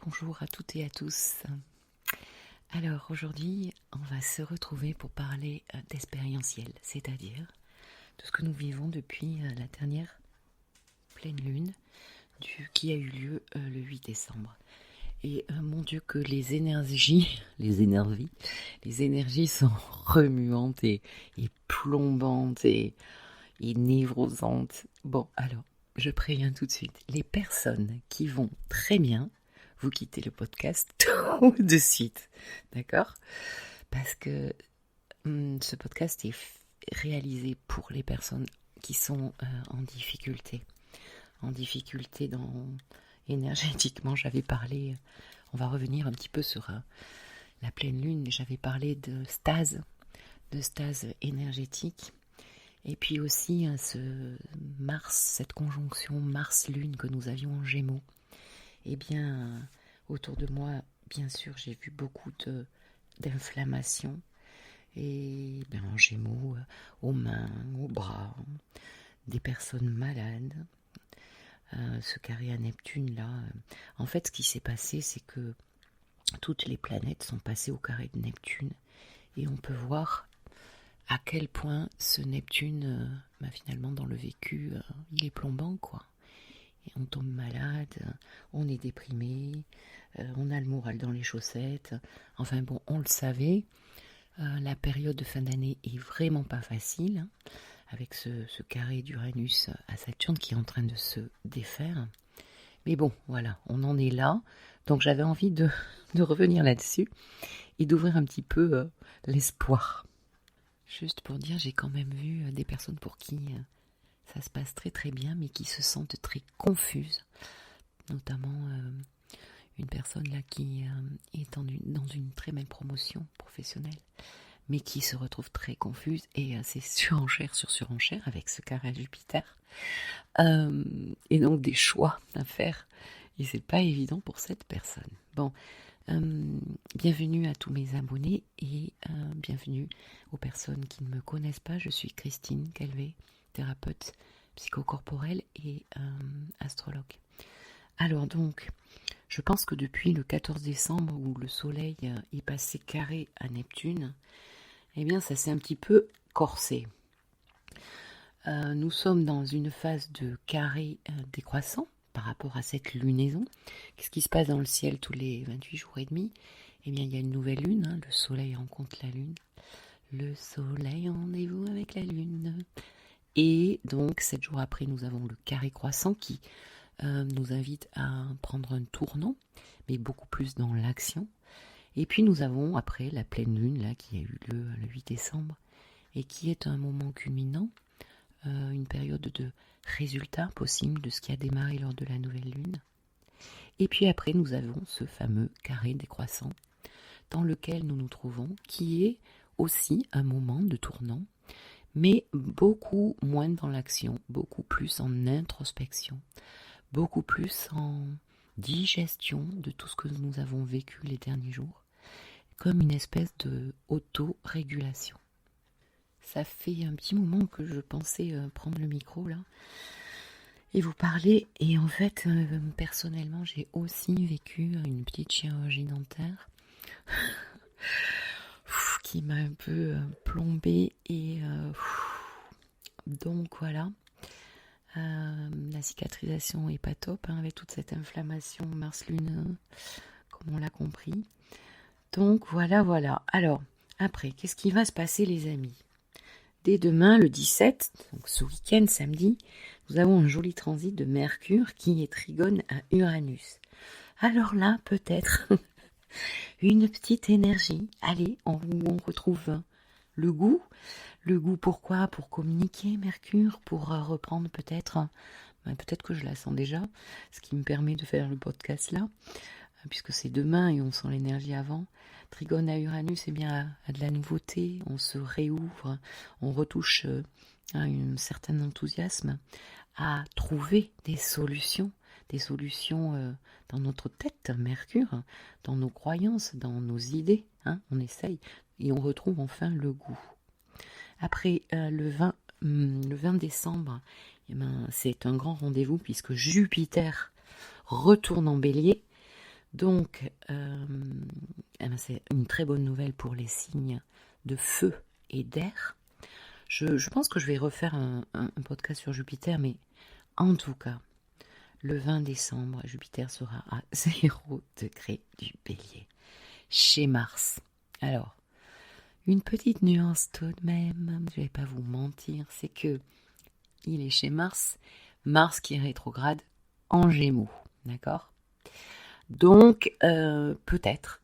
Bonjour à toutes et à tous. Alors aujourd'hui, on va se retrouver pour parler d'expérientiel, c'est-à-dire de ce que nous vivons depuis la dernière pleine lune qui a eu lieu le 8 décembre. Et mon Dieu que les énergies sont remuantes et plombantes et névrosantes. Bon, alors, je préviens tout de suite, les personnes qui vont très bien, vous quittez le podcast tout de suite, d'accord ? Parce que ce podcast est réalisé pour les personnes qui sont en difficulté énergétiquement. J'avais parlé, on va revenir un petit peu sur la pleine lune, j'avais parlé de stase énergétique. Et puis aussi cette conjonction Mars-Lune que nous avions en Gémeaux. Eh bien, autour de moi, bien sûr, j'ai vu beaucoup d'inflammation. Et bien, en Gémeaux, aux mains, aux bras, des personnes malades. Ce carré à Neptune, là. En fait, ce qui s'est passé, c'est que toutes les planètes sont passées au carré de Neptune. Et on peut voir à quel point ce Neptune, finalement, dans le vécu, il est plombant, quoi. Et on tombe malade, on est déprimé, on a le moral dans les chaussettes. Enfin bon, on le savait. La période de fin d'année est vraiment pas facile, hein, avec ce carré d'Uranus à Saturne qui est en train de se défaire. Mais bon, voilà, on en est là. Donc j'avais envie de revenir là-dessus et d'ouvrir un petit peu l'espoir. Juste pour dire, j'ai quand même vu des personnes pour qui ça se passe très très bien, mais qui se sentent très confuses. Notamment une personne là qui est dans une très belle promotion professionnelle, mais qui se retrouve très confuse et c'est surenchère sur surenchère avec ce carré à Jupiter. Et donc des choix à faire. Et c'est pas évident pour cette personne. Bon. Bienvenue à tous mes abonnés et bienvenue aux personnes qui ne me connaissent pas. Je suis Christine Calvé, thérapeute psychocorporelle et astrologue. Alors donc, je pense que depuis le 14 décembre où le soleil est passé carré à Neptune, eh bien ça s'est un petit peu corsé. Nous sommes dans une phase de carré décroissant par rapport à cette lunaison. Qu'est-ce qui se passe dans le ciel tous les 28 jours et demi ? Eh bien, il y a une nouvelle lune, hein, le soleil rencontre la lune. Le soleil en rendez-vous avec la lune. Et donc, 7 jours après, nous avons le carré croissant qui nous invite à prendre un tournant, mais beaucoup plus dans l'action. Et puis, nous avons, après, la pleine lune, là, qui a eu lieu le 8 décembre, et qui est un moment culminant, une période de résultats possibles de ce qui a démarré lors de la nouvelle lune. Et puis après, nous avons ce fameux carré décroissant dans lequel nous nous trouvons, qui est aussi un moment de tournant, mais beaucoup moins dans l'action, beaucoup plus en introspection, beaucoup plus en digestion de tout ce que nous avons vécu les derniers jours, comme une espèce de auto-régulation. Ça fait un petit moment que je pensais prendre le micro là et vous parler. Et en fait, personnellement, j'ai aussi vécu une petite chirurgie dentaire qui m'a un peu plombée. Et donc voilà, la cicatrisation est pas top hein, avec toute cette inflammation Mars-Lune, comme on l'a compris. Donc voilà. Alors, après, qu'est-ce qui va se passer les amis ? Dès demain, le 17, donc ce week-end, samedi, nous avons un joli transit de Mercure qui est trigone à Uranus. Alors là, peut-être, une petite énergie. Allez, on retrouve le goût. Le goût pourquoi ? Pour communiquer, Mercure, pour reprendre peut-être que je la sens déjà, ce qui me permet de faire le podcast là, puisque c'est demain et on sent l'énergie avant. Trigone à Uranus, eh bien, à de la nouveauté, on se réouvre, on retouche à un certain enthousiasme, à trouver des solutions dans notre tête, Mercure, dans nos croyances, dans nos idées, hein, on essaye, et on retrouve enfin le goût. Après le 20 décembre, eh ben, c'est un grand rendez-vous puisque Jupiter retourne en Bélier. Donc, c'est une très bonne nouvelle pour les signes de feu et d'air. Je pense que je vais refaire un podcast sur Jupiter, mais en tout cas, le 20 décembre, Jupiter sera à 0 degré du Bélier, chez Mars. Alors, une petite nuance tout de même, je ne vais pas vous mentir, c'est que il est chez Mars, Mars qui est rétrograde en Gémeaux, d'accord ? Donc, peut-être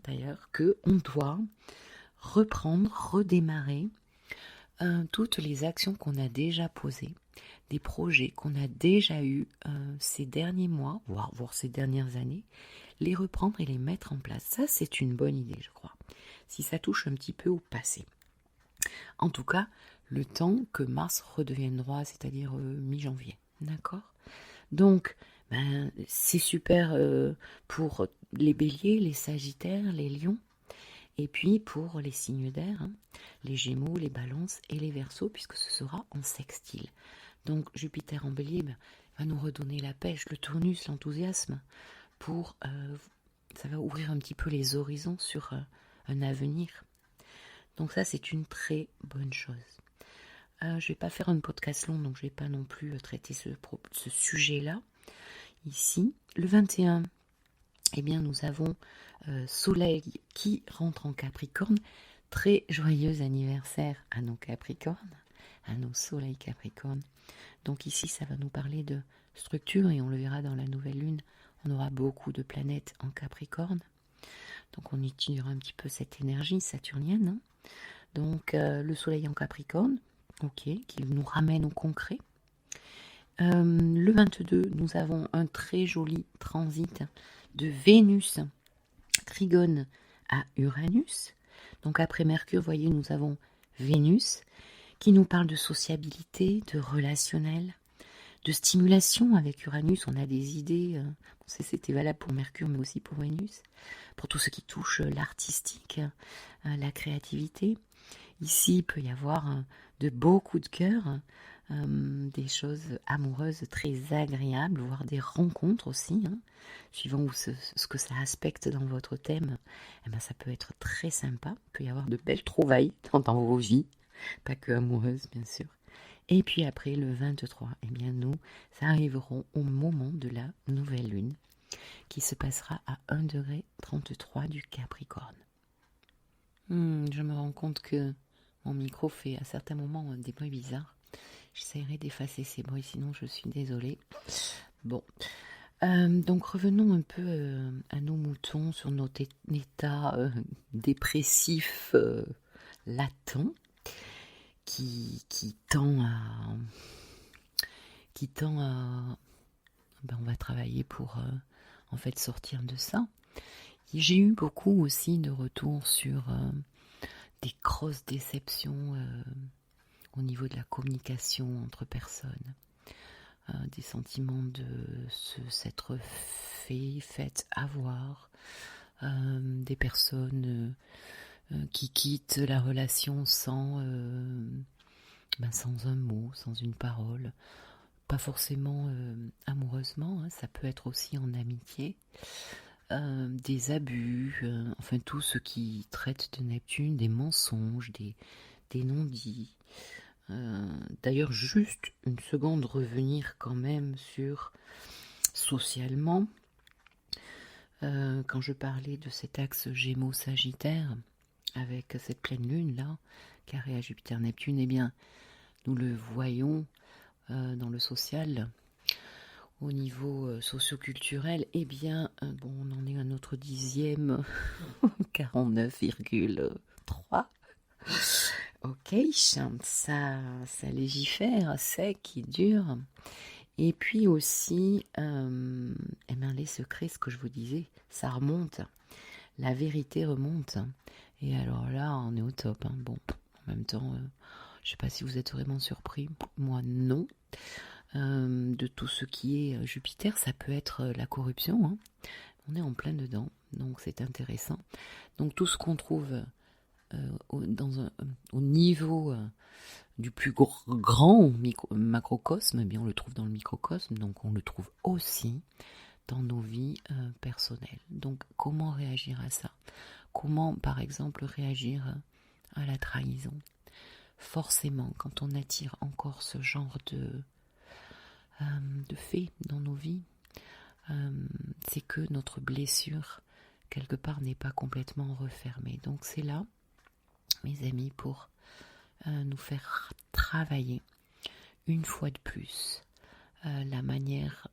d'ailleurs, qu'on doit reprendre, redémarrer toutes les actions qu'on a déjà posées, des projets qu'on a déjà eus ces derniers mois, voire ces dernières années, les reprendre et les mettre en place. Ça, c'est une bonne idée, je crois, si ça touche un petit peu au passé. En tout cas, le temps que Mars redevienne droit, c'est-à-dire mi-janvier, d'accord ? Donc, c'est super pour les béliers, les sagittaires, les lions, et puis pour les signes d'air, les gémeaux, les balances et les verseaux, puisque ce sera en sextile. Donc Jupiter en bélier va nous redonner la pêche, le tournus, l'enthousiasme, ça va ouvrir un petit peu les horizons sur un avenir. Donc ça, c'est une très bonne chose. Je ne vais pas faire un podcast long, donc je ne vais pas non plus traiter ce sujet-là. Ici, le 21, nous avons Soleil qui rentre en Capricorne. Très joyeux anniversaire à nos Capricornes, à nos Soleils Capricornes. Donc ici, ça va nous parler de structure et on le verra dans la nouvelle lune. On aura beaucoup de planètes en Capricorne. Donc on étudiera un petit peu cette énergie saturnienne. Donc le Soleil en Capricorne, qui nous ramène au concret. Le 22, nous avons un très joli transit de Vénus trigone à Uranus. Donc après Mercure, vous voyez, nous avons Vénus qui nous parle de sociabilité, de relationnel, de stimulation. Avec Uranus, on a des idées, c'était valable pour Mercure mais aussi pour Vénus, pour tout ce qui touche l'artistique, la créativité. Ici, il peut y avoir de beaux coups de cœur, des choses amoureuses très agréables, voire des rencontres aussi, suivant ce que ça aspecte dans votre thème. Ça peut être très sympa, il peut y avoir de belles trouvailles dans vos vies, pas que amoureuses bien sûr. Et puis après le 23, nous arriverons au moment de la nouvelle lune, qui se passera à 1,33 du Capricorne. Je me rends compte que mon micro fait à certains moments des bruits bizarres. J'essaierai d'effacer ces bruits, sinon je suis désolée. Bon, donc revenons un peu à nos moutons sur notre état dépressif latent qui tend à... on va travailler pour sortir de ça. J'ai eu beaucoup aussi de retours sur des grosses déceptions au niveau de la communication entre personnes, des sentiments de s'être fait avoir, des personnes qui quittent la relation sans un mot, sans une parole, pas forcément amoureusement, ça peut être aussi en amitié. Des abus, tout ce qui traite de Neptune, des mensonges, des non-dits. D'ailleurs, juste une seconde, revenir quand même sur socialement. Quand je parlais de cet axe Gémeaux-Sagittaire, avec cette pleine lune là, carré à Jupiter-Neptune, nous le voyons dans le social. Au niveau socio-culturel, on en est à notre 10e, 49,3. Ok, ça légifère, c'est qui dure. Et puis aussi, les secrets, ce que je vous disais, ça remonte. La vérité remonte. Et alors là, on est au top. Bon, en même temps, je ne sais pas si vous êtes vraiment surpris. Moi, non. De tout ce qui est Jupiter, ça peut être la corruption. On est en plein dedans, donc c'est intéressant. Donc tout ce qu'on trouve au niveau du plus grand macrocosme, on le trouve dans le microcosme, donc on le trouve aussi dans nos vies personnelles. Donc comment réagir à ça? Comment par exemple réagir à la trahison? Forcément, quand on attire encore ce genre de faits dans nos vies, c'est que notre blessure, quelque part, n'est pas complètement refermée. Donc c'est là, mes amis, pour nous faire travailler une fois de plus la manière...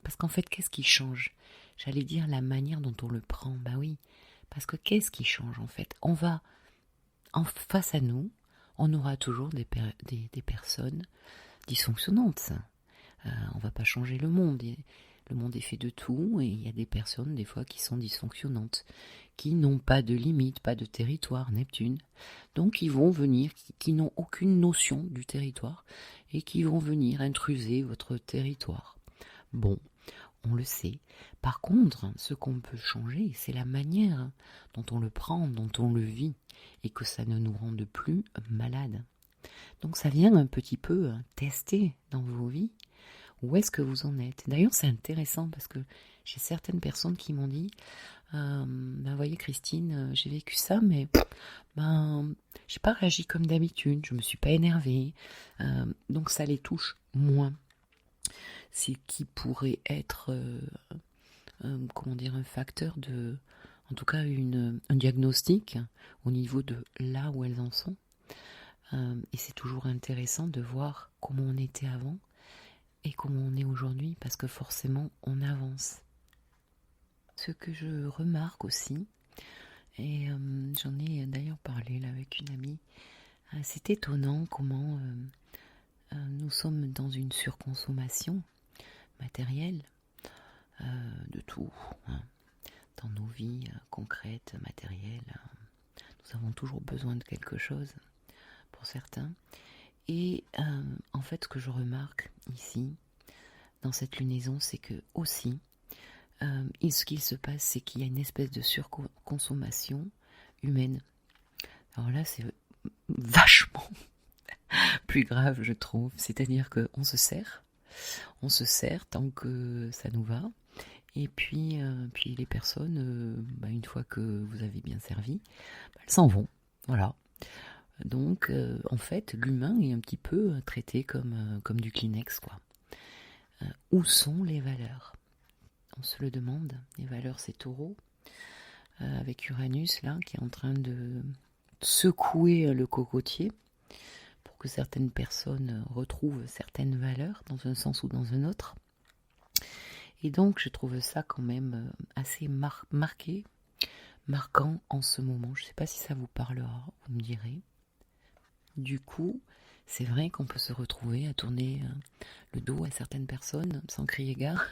Parce qu'en fait, qu'est-ce qui change? J'allais dire la manière dont on le prend. Ben oui, parce que qu'est-ce qui change en fait? On va, face à nous, on aura toujours des personnes dysfonctionnantes. On va pas changer le monde. Le monde est fait de tout et il y a des personnes des fois qui sont dysfonctionnantes, qui n'ont pas de limite, pas de territoire, Neptune. Donc ils vont venir, qui n'ont aucune notion du territoire et qui vont venir intruser votre territoire. Bon, on le sait. Par contre, ce qu'on peut changer, c'est la manière dont on le prend, dont on le vit et que ça ne nous rende plus malades. Donc ça vient un petit peu tester dans vos vies où est-ce que vous en êtes. D'ailleurs, c'est intéressant parce que j'ai certaines personnes qui m'ont dit voyez Christine, j'ai vécu ça, mais j'ai pas réagi comme d'habitude, je me suis pas énervée, donc ça les touche moins. C'est qui pourrait être un facteur de, en tout cas un diagnostic au niveau de là où elles en sont. Et c'est toujours intéressant de voir comment on était avant et comment on est aujourd'hui, parce que forcément on avance. Ce que je remarque aussi, et j'en ai d'ailleurs parlé là avec une amie, c'est étonnant comment nous sommes dans une surconsommation matérielle de tout, dans nos vies concrètes, matérielles. Nous avons toujours besoin de quelque chose, pour certains. Et en fait, ce que je remarque ici, dans cette lunaison, c'est que aussi, ce qu'il se passe, c'est qu'il y a une espèce de surconsommation humaine. Alors là, c'est vachement plus grave, je trouve. C'est-à-dire qu'on se sert tant que ça nous va. Et puis les personnes, une fois que vous avez bien servi, elles s'en vont. Voilà. Donc, en fait, l'humain est un petit peu traité comme du Kleenex, quoi. Où sont les valeurs? On se le demande. Les valeurs, c'est Taureau, avec Uranus, là, qui est en train de secouer le cocotier pour que certaines personnes retrouvent certaines valeurs, dans un sens ou dans un autre. Et donc, je trouve ça quand même assez marquant en ce moment. Je ne sais pas si ça vous parlera, vous me direz. Du coup, c'est vrai qu'on peut se retrouver à tourner le dos à certaines personnes sans crier gare,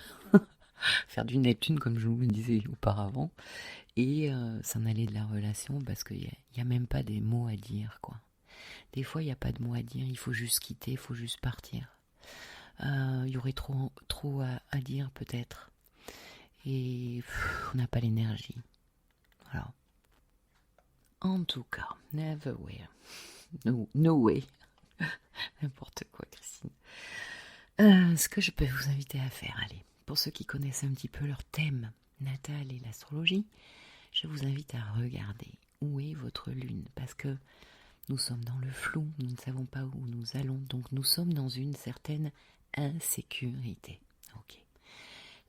faire du Neptune comme je vous le disais auparavant, et s'en aller de la relation parce qu'il n'y a même pas des mots à dire, quoi. Des fois, il n'y a pas de mots à dire, il faut juste quitter, il faut juste partir. Il y aurait trop à dire peut-être, et on n'a pas l'énergie. Voilà. En tout cas, never way. No way. N'importe quoi, Christine. Ce que je peux vous inviter à faire, allez, pour ceux qui connaissent un petit peu leur thème natal et l'astrologie, je vous invite à regarder où est votre lune, parce que nous sommes dans le flou, nous ne savons pas où nous allons, donc nous sommes dans une certaine insécurité. Ok.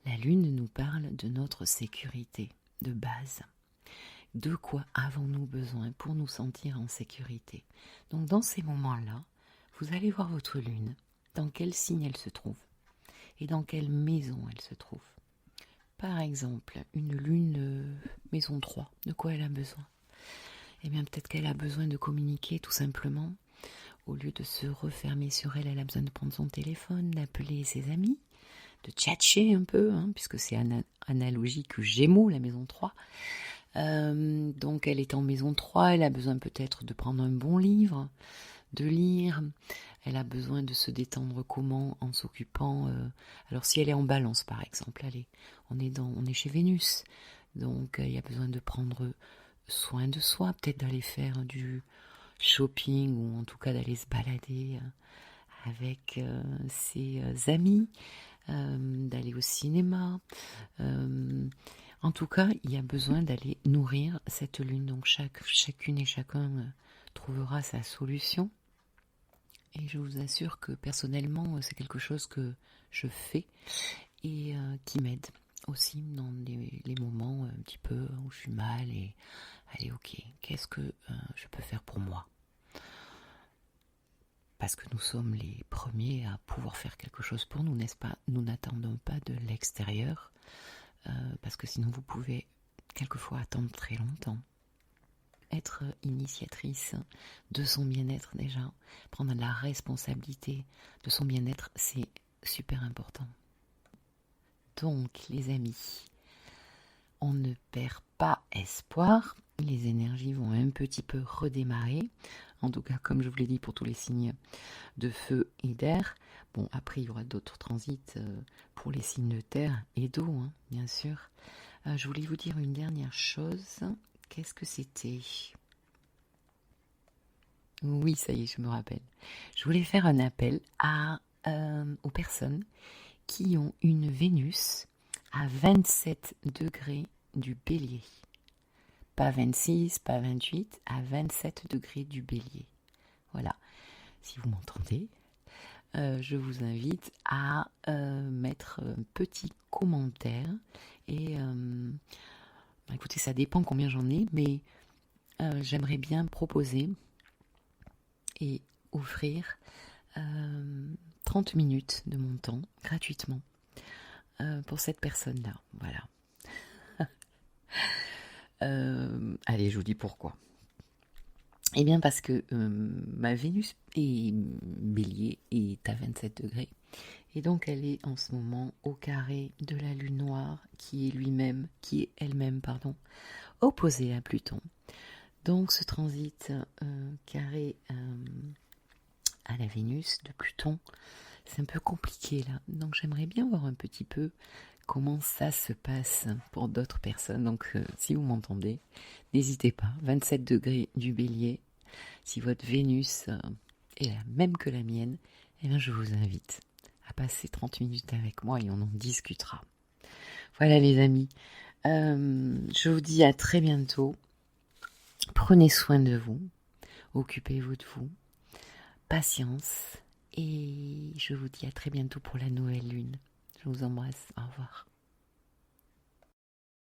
La lune nous parle de notre sécurité de base. De quoi avons-nous besoin pour nous sentir en sécurité? Donc dans ces moments-là, vous allez voir votre lune, dans quel signe elle se trouve et dans quelle maison elle se trouve. Par exemple, une lune maison 3, de quoi elle a besoin? Eh bien peut-être qu'elle a besoin de communiquer tout simplement. Au lieu de se refermer sur elle, elle a besoin de prendre son téléphone, d'appeler ses amis, de tchatcher un peu, puisque c'est analogique Gémeaux, la maison 3. Donc elle est en maison 3, elle a besoin peut-être de prendre un bon livre, de lire, elle a besoin de se détendre comment? En s'occupant, alors si elle est en balance par exemple, allez, on est chez Vénus, donc il y a besoin de prendre soin de soi, peut-être d'aller faire du shopping ou en tout cas d'aller se balader avec ses amis, d'aller au cinéma. En tout cas, il y a besoin d'aller nourrir cette lune. Donc chacune et chacun trouvera sa solution. Et je vous assure que personnellement, c'est quelque chose que je fais et qui m'aide aussi dans les moments un petit peu où je suis mal et allez ok, qu'est-ce que je peux faire pour moi? Parce que nous sommes les premiers à pouvoir faire quelque chose pour nous, n'est-ce pas? Nous n'attendons pas de l'extérieur, parce que sinon vous pouvez quelquefois attendre très longtemps. Être initiatrice de son bien-être déjà, prendre la responsabilité de son bien-être, c'est super important. Donc les amis, on ne perd pas espoir, les énergies vont un petit peu redémarrer, en tout cas comme je vous l'ai dit pour tous les signes de feu et d'air. Bon, après il y aura d'autres transits pour les signes de terre et d'eau, hein, bien sûr. Je voulais vous dire une dernière chose. Qu'est-ce que c'était? Oui, ça y est, je me rappelle. Je voulais faire un appel aux personnes qui ont une Vénus à 27 degrés du Bélier. Pas 26, pas 28, à 27 degrés du Bélier. Voilà. Si vous m'entendez, je vous invite à mettre un petit commentaire. Et écoutez, ça dépend combien j'en ai, mais j'aimerais bien proposer et offrir 30 minutes de mon temps gratuitement pour cette personne-là. Voilà. Allez, je vous dis pourquoi. Eh bien parce que ma Vénus est Bélier est à 27 degrés. Et donc elle est en ce moment au carré de la Lune noire qui est elle-même, opposée à Pluton. Donc ce transit carré à la Vénus de Pluton, c'est un peu compliqué là. Donc j'aimerais bien voir un petit peu comment ça se passe pour d'autres personnes. Donc si vous m'entendez, n'hésitez pas. 27 degrés du Bélier. Si votre Vénus est la même que la mienne, eh bien je vous invite à passer 30 minutes avec moi et on en discutera. Voilà les amis. Je vous dis à très bientôt. Prenez soin de vous. Occupez-vous de vous. Patience. Et je vous dis à très bientôt pour la nouvelle lune. Je vous embrasse. Au revoir.